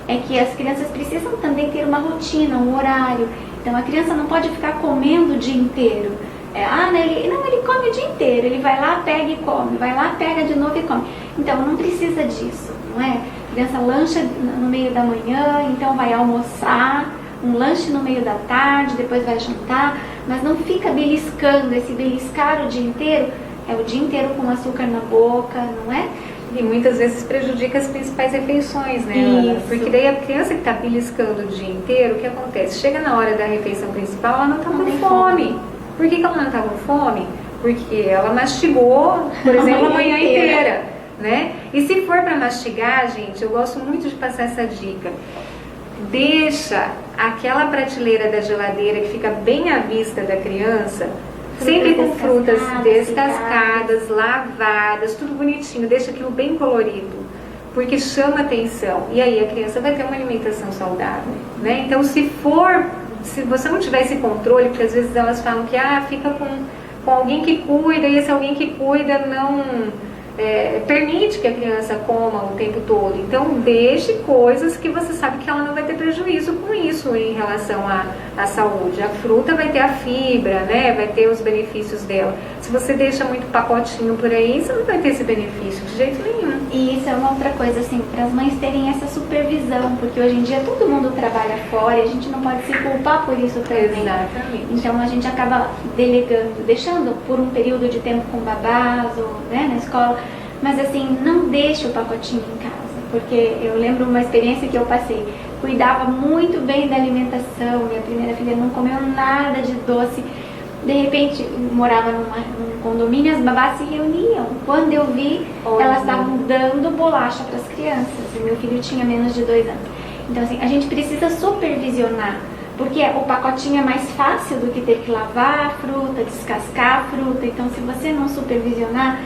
é que as crianças precisam também ter uma rotina, um horário. Então a criança não pode ficar comendo o dia inteiro. Ele come o dia inteiro, ele vai lá, pega e come, vai lá, pega de novo e come. Então não precisa disso, não é? A criança lancha no meio da manhã, então vai almoçar, um lanche no meio da tarde, depois vai jantar, mas não fica beliscando. Esse beliscar o dia inteiro é o dia inteiro com açúcar na boca, não é? E muitas vezes prejudica as principais refeições, né, Ana? Porque daí a criança que está beliscando o dia inteiro, o que acontece? Chega na hora da refeição principal, ela não está com fome. Por que ela não está com fome? Porque ela mastigou, por exemplo, a manhã inteira, né? E se for para mastigar, gente, eu gosto muito de passar essa dica. Deixa aquela prateleira da geladeira que fica bem à vista da criança, sempre com frutas descascadas, lavadas, tudo bonitinho, deixa aquilo bem colorido, porque chama atenção, e aí a criança vai ter uma alimentação saudável, né? Então se você não tiver esse controle, porque às vezes elas falam que fica com alguém que cuida, e esse alguém que cuida não permite que a criança coma o tempo todo. Então deixe coisas que você sabe que ela não vai ter prejuízo com isso em relação à saúde. A fruta vai ter a fibra, né? Vai ter os benefícios dela. Se você deixa muito pacotinho por aí, você não vai ter esse benefício de jeito nenhum. E isso é uma outra coisa, assim, para as mães terem essa supervisão, porque hoje em dia todo mundo trabalha fora e a gente não pode se culpar por isso também. Exatamente. Então a gente acaba delegando, deixando por um período de tempo com babás ou, né, na escola, mas assim, não deixe o pacotinho em casa, porque eu lembro uma experiência que eu passei. Cuidava muito bem da alimentação, minha primeira filha não comeu nada de doce. De repente, morava num condomínio, as babás se reuniam. Quando eu vi, elas estavam dando bolacha para as crianças. E meu filho tinha menos de 2 anos. Então, assim, a gente precisa supervisionar, porque o pacotinho é mais fácil do que ter que lavar a fruta, descascar a fruta. Então, se você não supervisionar,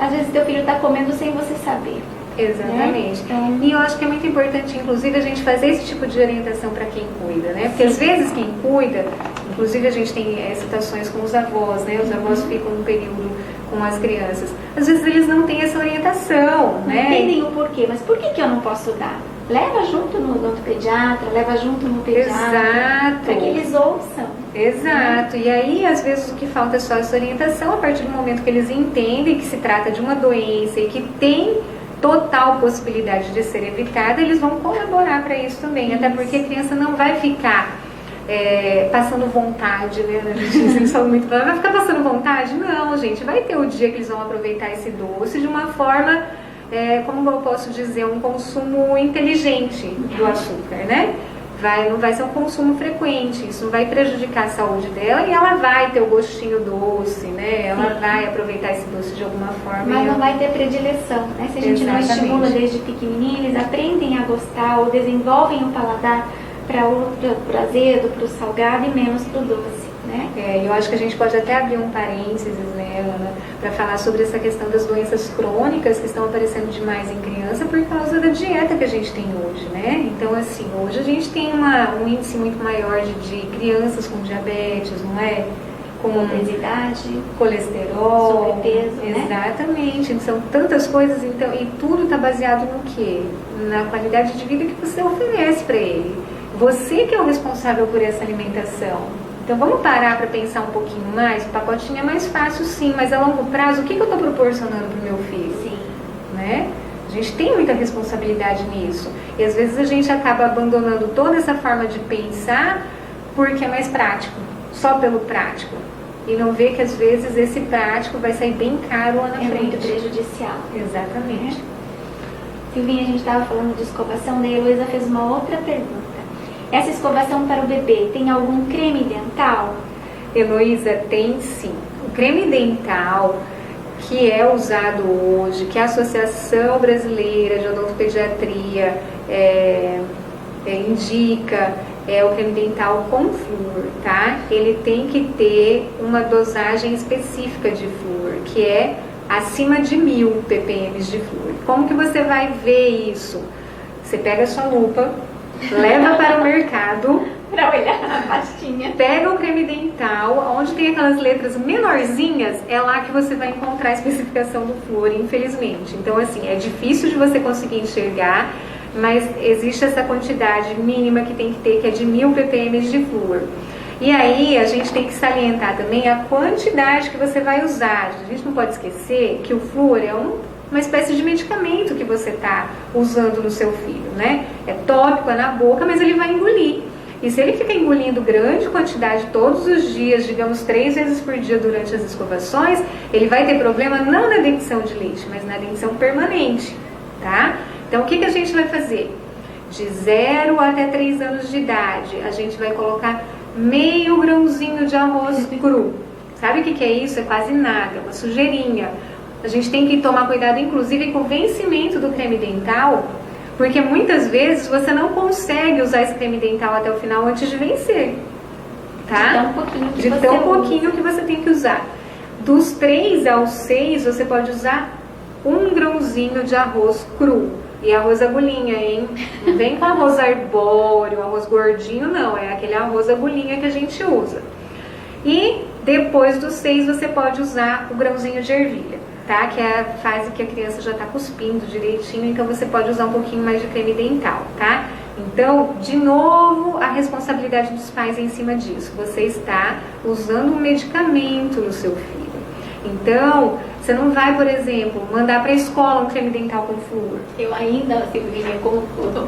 às vezes teu filho está comendo sem você saber. Exatamente. Né? Então, e eu acho que é muito importante, inclusive, a gente fazer esse tipo de orientação para quem cuida, né? Porque às vezes quem cuida, inclusive a gente tem situações com os avós, né? Os avós ficam um período com as crianças. Às vezes eles não têm essa orientação, não né? entendem o porquê, mas por que eu não posso dar? Leva junto no pediatra, leva junto no pediatra. Exato. Para que eles ouçam. Exato. E aí, às vezes, o que falta é só essa orientação, a partir do momento que eles entendem que se trata de uma doença e que tem total possibilidade de ser evitada, eles vão colaborar para isso também. Até porque a criança não vai ficar passando vontade, né? A gente fala muito, vai ficar passando vontade? Não, gente. Vai ter o dia que eles vão aproveitar esse doce de uma forma, como eu posso dizer, um consumo inteligente do açúcar, né? Não vai ser um consumo frequente, isso não vai prejudicar a saúde dela e ela vai ter o gostinho doce, né? Ela vai aproveitar esse doce de alguma forma. Mas não vai ter predileção, né? Se a gente não estimula desde pequenininho, eles aprendem a gostar ou desenvolvem o paladar para o azedo, para o salgado e menos para o doce, né? Eu acho que a gente pode até abrir um parênteses, né, Ana, para falar sobre essa questão das doenças crônicas que estão aparecendo demais em criança por causa da dieta que a gente tem hoje, né? Então, assim, hoje a gente tem um índice muito maior de crianças com diabetes, não é? Com obesidade, colesterol, sobrepeso, né? Exatamente. São tantas coisas, então, e tudo está baseado no quê? Na qualidade de vida que você oferece para ele. Você que é o responsável por essa alimentação. Então vamos parar para pensar um pouquinho mais. O pacotinho é mais fácil, sim, mas a longo prazo, o que eu estou proporcionando para o meu filho? Sim. Né? A gente tem muita responsabilidade nisso. E às vezes a gente acaba abandonando toda essa forma de pensar porque é mais prático, só pelo prático. E não vê que às vezes esse prático vai sair bem caro lá na frente. É muito prejudicial. Exatamente. Silvinha, a gente estava falando de escovação, daí a Heloísa fez uma outra pergunta. Essa escovação para o bebê tem algum creme dental? Heloísa, tem sim. O creme dental que é usado hoje, que a Associação Brasileira de Odontopediatria indica, é o creme dental com flúor, tá? Ele tem que ter uma dosagem específica de flúor, que é acima de 1000 ppm de flúor. Como que você vai ver isso? Você pega a sua lupa, leva para o mercado para olhar na pastinha, pega o creme dental, onde tem aquelas letras menorzinhas, é lá que você vai encontrar a especificação do flúor, infelizmente. Então, assim, é difícil de você conseguir enxergar, mas existe essa quantidade mínima que tem que ter, que é de 1000 ppm de flúor. E aí, a gente tem que salientar também a quantidade que você vai usar. A gente não pode esquecer que o flúor é um uma espécie de medicamento que você está usando no seu filho, né? É tópico, é na boca, mas ele vai engolir. E se ele fica engolindo grande quantidade todos os dias, digamos 3 vezes por dia durante as escovações, ele vai ter problema não na dentição de leite, mas na dentição permanente, tá? Então o que a gente vai fazer? De 0 até 3 anos de idade, a gente vai colocar meio grãozinho de arroz cru. Sabe o que é isso? É quase nada, uma sujeirinha. A gente tem que tomar cuidado, inclusive, com o vencimento do creme dental, porque muitas vezes você não consegue usar esse creme dental até o final antes de vencer, tá? De tão pouquinho que você tem que usar. Dos 3 aos 6, você pode usar 1 grãozinho de arroz cru. E arroz agulhinha, hein? Não vem com arroz arbóreo, arroz gordinho, não. É aquele arroz agulhinha que a gente usa. E depois dos 6, você pode usar o grãozinho de ervilha, tá? Que é a fase que a criança já está cuspindo direitinho, então você pode usar um pouquinho mais de creme dental, tá? Então, de novo, a responsabilidade dos pais é em cima disso. Você está usando um medicamento no seu filho. Então, você não vai, por exemplo, mandar para a escola um creme dental com flúor. Eu ainda, Silvinha, como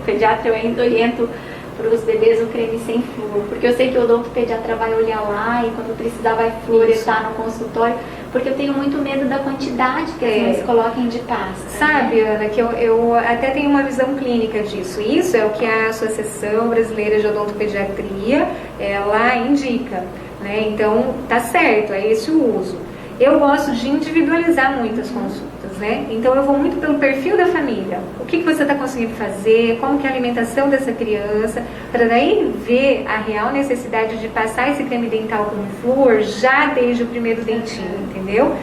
pediatra, eu ainda oriento para os bebês o creme sem flúor, porque eu sei que o odontopediatra vai olhar lá e quando precisar vai fluorestar no consultório, porque eu tenho muito medo da quantidade que as mães coloquem de pasta. Sabe, né? Ana, que eu até tenho uma visão clínica disso. Isso é o que a Associação Brasileira de Odontopediatria, ela indica, né? Então, tá certo, é esse o uso. Eu gosto de individualizar muitas consultas, né? Então eu vou muito pelo perfil da família. O que você está conseguindo fazer, como que é a alimentação dessa criança, para daí ver a real necessidade de passar esse creme dental com flúor já desde o primeiro dentinho, entendeu?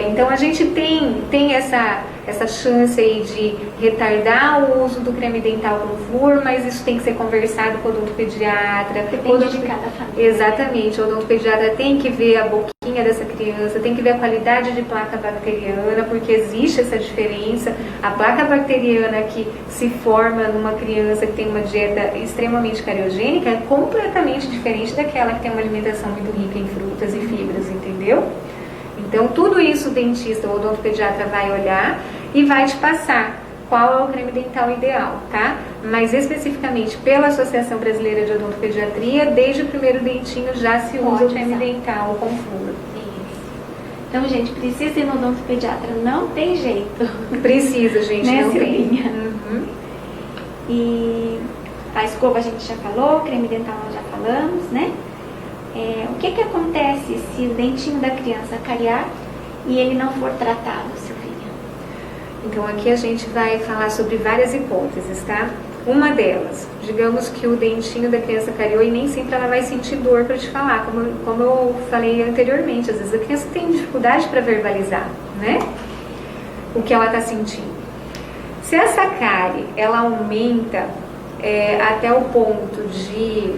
Então a gente tem essa chance aí de retardar o uso do creme dental com flúor, mas isso tem que ser conversado com o odontopediatra. Depende de cada família. Exatamente, o odontopediatra tem que ver a boquinha dessa criança, tem que ver a qualidade de placa bacteriana, porque existe essa diferença. A placa bacteriana que se forma numa criança que tem uma dieta extremamente cariogênica é completamente diferente daquela que tem uma alimentação muito rica em frutas e fibras, entendeu? Então, tudo isso o dentista ou o odontopediatra vai olhar e vai te passar qual é o creme dental ideal, tá? Mas especificamente pela Associação Brasileira de Odontopediatria, desde o primeiro dentinho já se usa o creme dental com flúor. Então, gente, precisa ir no odontopediatra, não tem jeito. Precisa, gente, né, não Silvinha? tem. Uhum. E a escova a gente já falou, creme dental nós já falamos, né? O que acontece se o dentinho da criança cariar e ele não for tratado, Silvinha? Então aqui a gente vai falar sobre várias hipóteses, tá? Uma delas, digamos que o dentinho da criança cariou e nem sempre ela vai sentir dor para te falar, como eu falei anteriormente, às vezes a criança tem dificuldade para verbalizar, né? O que ela está sentindo. Se essa cárie, ela aumenta até o ponto de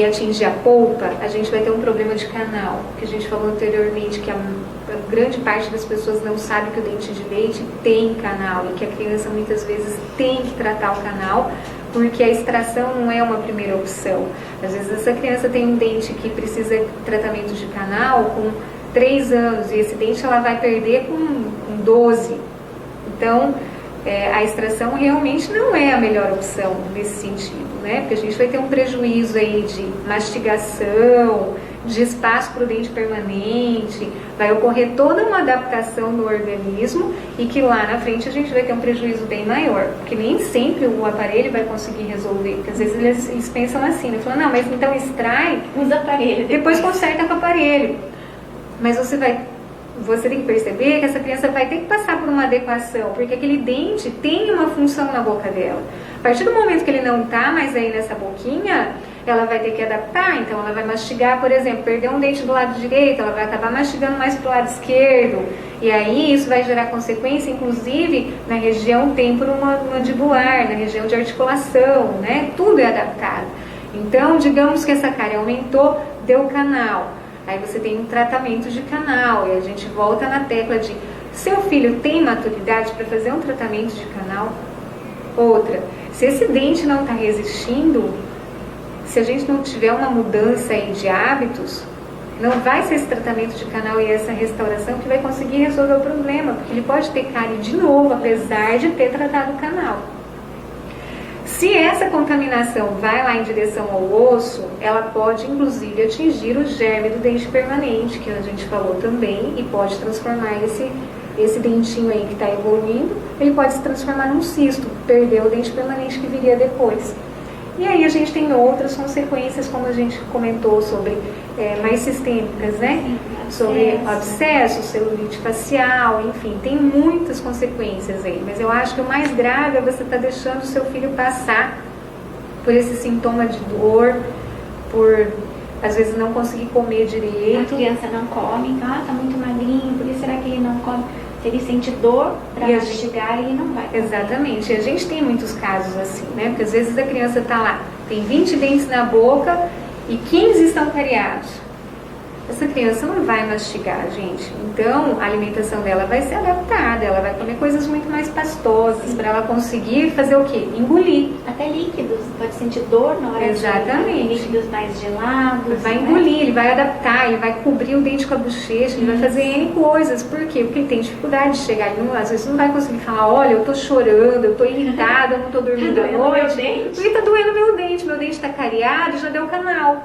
atingir a polpa, a gente vai ter um problema de canal, que a gente falou anteriormente, que a grande parte das pessoas não sabe que o dente de leite tem canal e que a criança muitas vezes tem que tratar o canal, porque a extração não é uma primeira opção. Às vezes essa criança tem um dente que precisa de tratamento de canal com 3 anos e esse dente ela vai perder com 12. Então, a extração realmente não é a melhor opção nesse sentido, né? Porque a gente vai ter um prejuízo aí de mastigação, de espaço para o dente permanente, vai ocorrer toda uma adaptação no organismo e que lá na frente a gente vai ter um prejuízo bem maior, porque nem sempre o aparelho vai conseguir resolver, porque às vezes eles pensam assim, né? Falam, não, mas então extrai, usa aparelho, depois conserta com o aparelho. Mas você tem que perceber que essa criança vai ter que passar por uma adequação, porque aquele dente tem uma função na boca dela. A partir do momento que ele não está mais aí nessa boquinha, ela vai ter que adaptar, então ela vai mastigar, por exemplo, perder um dente do lado direito, ela vai acabar mastigando mais para o lado esquerdo, e aí isso vai gerar consequência, inclusive, na região temporomandibular, na região de articulação, né? Tudo é adaptado. Então, digamos que essa cárie aumentou, deu canal. Aí você tem um tratamento de canal, e a gente volta na tecla de seu filho tem maturidade para fazer um tratamento de canal? Outra, se esse dente não está resistindo, se a gente não tiver uma mudança aí de hábitos, Não vai ser esse tratamento de canal e essa restauração que vai conseguir resolver o problema, porque ele pode ter cárie de novo, apesar de ter tratado o canal. Se essa contaminação vai lá em direção ao osso, ela pode inclusive atingir o germe do dente permanente, que a gente falou também, e pode transformar esse dentinho aí que está evoluindo, ele pode se transformar num cisto, perder o dente permanente que viria depois. E aí a gente tem outras consequências, como a gente comentou, sobre mais sistêmicas, né? Sobre abscesso, celulite facial, enfim, tem muitas consequências aí. Mas eu acho que o mais grave é você estar deixando o seu filho passar por esse sintoma de dor, por às vezes não conseguir comer direito. A criança não come, então, tá muito magrinho, por que será que ele não come? Se ele sente dor para mastigar, ele não vai comer. Exatamente, e a gente tem muitos casos assim, né? Porque às vezes a criança tá lá, tem 20 dentes na boca e 15 estão cariados. Essa criança não vai mastigar, gente. Então, a alimentação dela vai ser adaptada, ela vai comer coisas muito mais pastosas para ela conseguir fazer o quê? Engolir. Até líquidos, pode sentir dor na hora Exatamente. De líquidos mais gelados. Vai engolir, ele vai adaptar, ele vai cobrir o dente com a bochecha, ele vai fazer N coisas. Por quê? Porque ele tem dificuldade de chegar, ele não, às vezes não vai conseguir falar, olha, eu tô chorando, eu tô irritada, eu não tô dormindo à noite. Porque tá doendo meu dente tá cariado, já deu canal.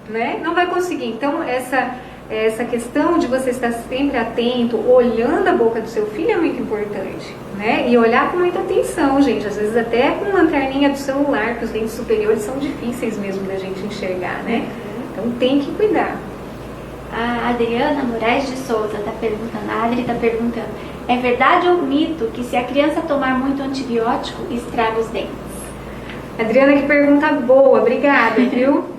Né? Não vai conseguir. Então, essa questão de você estar sempre atento, olhando a boca do seu filho é muito importante, né? E olhar com muita atenção, gente. Às vezes até com lanterninha do celular, que os dentes superiores são difíceis mesmo da gente enxergar, né? Então, tem que cuidar. A Adriana Moraes de Souza está perguntando, a Adri está perguntando, é verdade ou mito que se a criança tomar muito antibiótico, estraga os dentes? Adriana, que pergunta boa, obrigada, viu?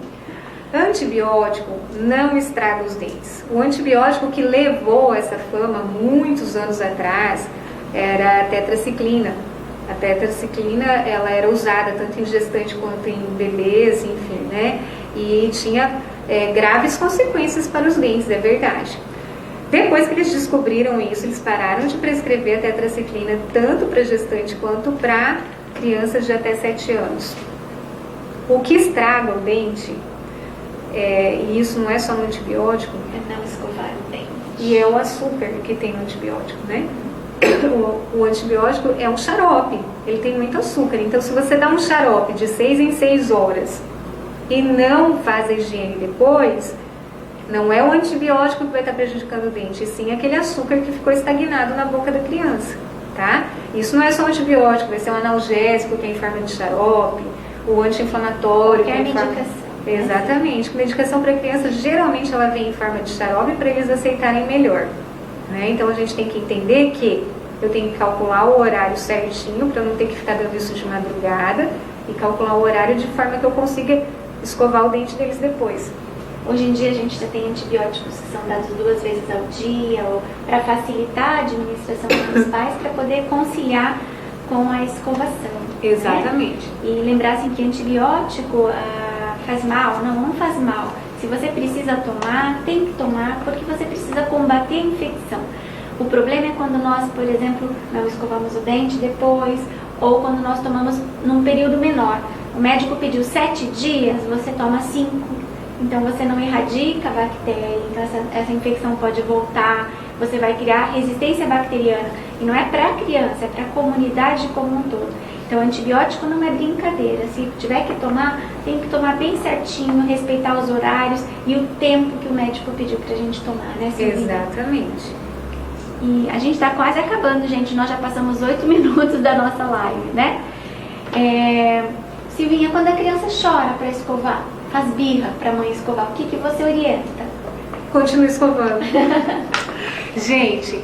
Antibiótico não estraga os dentes. O antibiótico que levou essa fama muitos anos atrás era a tetraciclina. A tetraciclina, ela era usada tanto em gestante quanto em bebês, enfim, né? E tinha graves consequências para os dentes, é verdade. Depois que eles descobriram isso, eles pararam de prescrever a tetraciclina tanto para gestante quanto para crianças de até 7 anos. O que estraga o dente, e isso não é só no antibiótico, é não escovar o dente. E é o açúcar que tem no antibiótico, né? O antibiótico é um xarope, ele tem muito açúcar. Então, se você dá um xarope de 6 em 6 horas e não faz a higiene depois, não é o antibiótico que vai estar prejudicando o dente, e sim aquele açúcar que ficou estagnado na boca da criança, tá? Isso não é só um antibiótico, vai ser um analgésico que é em forma de xarope, o anti-inflamatório que é em forma... Exatamente, medicação para criança geralmente ela vem em forma de xarope para eles aceitarem melhor, né? Então a gente tem que entender que eu tenho que calcular o horário certinho para não ter que ficar dando isso de madrugada e calcular o horário de forma que eu consiga escovar o dente deles depois. Hoje em dia a gente já tem antibióticos que são dados 2 vezes ao dia, ou para facilitar a administração dos pais, para poder conciliar com a escovação. Exatamente. Né? E lembrar assim, que antibiótico faz mal? Não faz mal. Se você precisa tomar, tem que tomar, porque você precisa combater a infecção. O problema é quando nós, por exemplo, não escovamos o dente depois, ou quando nós tomamos num período menor. O médico pediu 7 dias, você toma 5. Então você não erradica a bactéria, então essa infecção pode voltar, você vai criar resistência bacteriana. E não é para a criança, é para a comunidade como um todo. Então antibiótico não é brincadeira, se tiver que tomar, tem que tomar bem certinho, respeitar os horários e o tempo que o médico pediu pra gente tomar, né, Silvinha? Exatamente. E a gente tá quase acabando, gente, nós já passamos 8 minutos da nossa live, né? Silvinha, quando a criança chora para escovar, faz birra pra mãe escovar, o que você orienta? Continue escovando. Gente,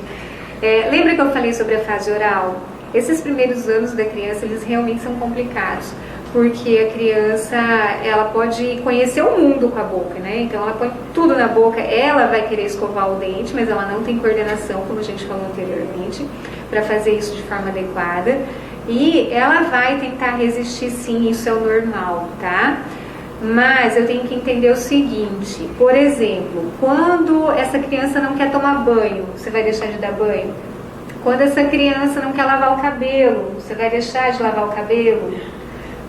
lembra que eu falei sobre a fase oral? Esses primeiros anos da criança, eles realmente são complicados, porque a criança, ela pode conhecer o mundo com a boca, né? Então ela põe tudo na boca, ela vai querer escovar o dente, mas ela não tem coordenação, como a gente falou anteriormente, para fazer isso de forma adequada. E ela vai tentar resistir sim, isso é o normal, tá? Mas eu tenho que entender o seguinte, por exemplo, quando essa criança não quer tomar banho, você vai deixar de dar banho? Quando essa criança não quer lavar o cabelo, você vai deixar de lavar o cabelo?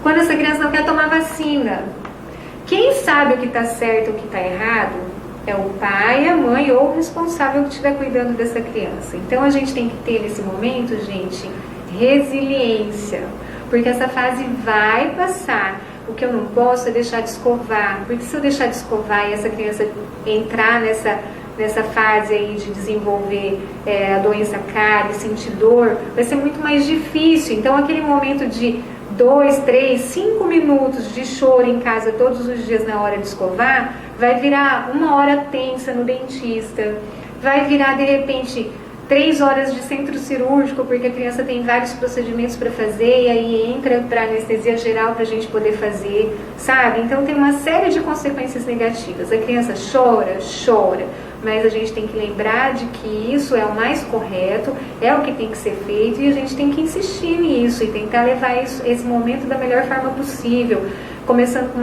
Quando essa criança não quer tomar vacina, quem sabe o que está certo e o que está errado É o pai, a mãe ou o responsável que estiver cuidando dessa criança. Então a gente tem que ter nesse momento, gente, resiliência, porque essa fase vai passar. O que eu não posso é deixar de escovar, porque se eu deixar de escovar e essa criança entrar nessa fase aí de desenvolver a doença cárie, sentir dor, vai ser muito mais difícil. Então aquele momento de 2, 3, 5 minutos de choro em casa todos os dias na hora de escovar, vai virar 1 hora tensa no dentista, vai virar de repente 3 horas de centro cirúrgico, porque a criança tem vários procedimentos para fazer e aí entra para anestesia geral para a gente poder fazer, sabe? Então tem uma série de consequências negativas. A criança chora, mas a gente tem que lembrar de que isso é o mais correto, é o que tem que ser feito e a gente tem que insistir nisso e tentar levar esse momento da melhor forma possível, começando com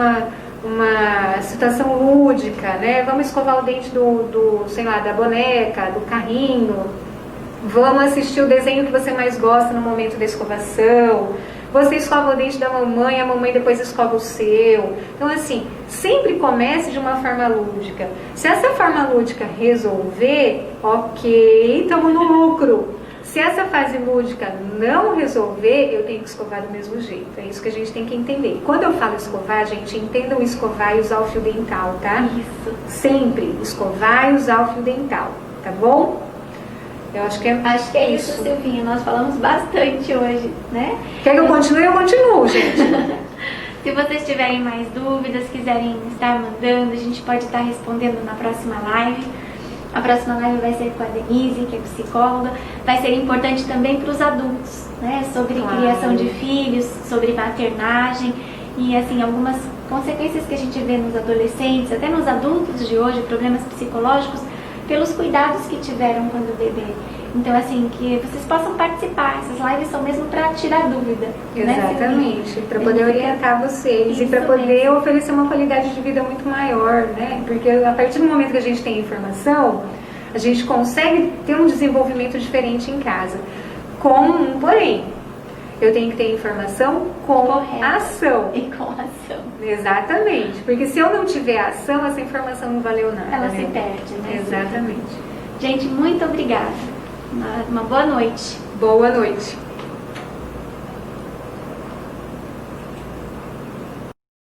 uma situação lúdica, né? Vamos escovar o dente sei lá, da boneca, do carrinho. Vamos assistir o desenho que você mais gosta no momento da escovação. Você escova o dente da mamãe, a mamãe depois escova o seu. Então, assim, sempre comece de uma forma lúdica. Se essa forma lúdica resolver, ok, estamos no lucro. Se essa fase lúdica não resolver, eu tenho que escovar do mesmo jeito. É isso que a gente tem que entender. Quando eu falo escovar, gente, entendam escovar e usar o fio dental, tá? Isso. Sempre escovar e usar o fio dental, tá bom? Eu acho que é isso, Silvinha. Nós falamos bastante hoje, né? Quer que eu continue? Eu continuo, gente. Se vocês tiverem mais dúvidas, quiserem estar mandando, a gente pode estar respondendo na próxima live. A próxima live vai ser com a Denise, que é psicóloga. Vai ser importante também para os adultos, né? Sobre criação de filhos, sobre maternagem e, assim, algumas consequências que a gente vê nos adolescentes, até nos adultos de hoje, problemas psicológicos, pelos cuidados que tiveram quando bebê. Então, assim, que vocês possam participar. Essas lives são mesmo para tirar dúvida. Exatamente, né, para poder orientar vocês e para poder oferecer uma qualidade de vida muito maior, né? Porque a partir do momento que a gente tem informação, a gente consegue ter um desenvolvimento diferente em casa. Com um porém, eu tenho que ter informação com ação. E com ação. Exatamente, porque se eu não tiver ação, essa informação não valeu nada. Ela se perde, né? Exatamente. Gente, muito obrigada. Uma boa noite. Boa noite.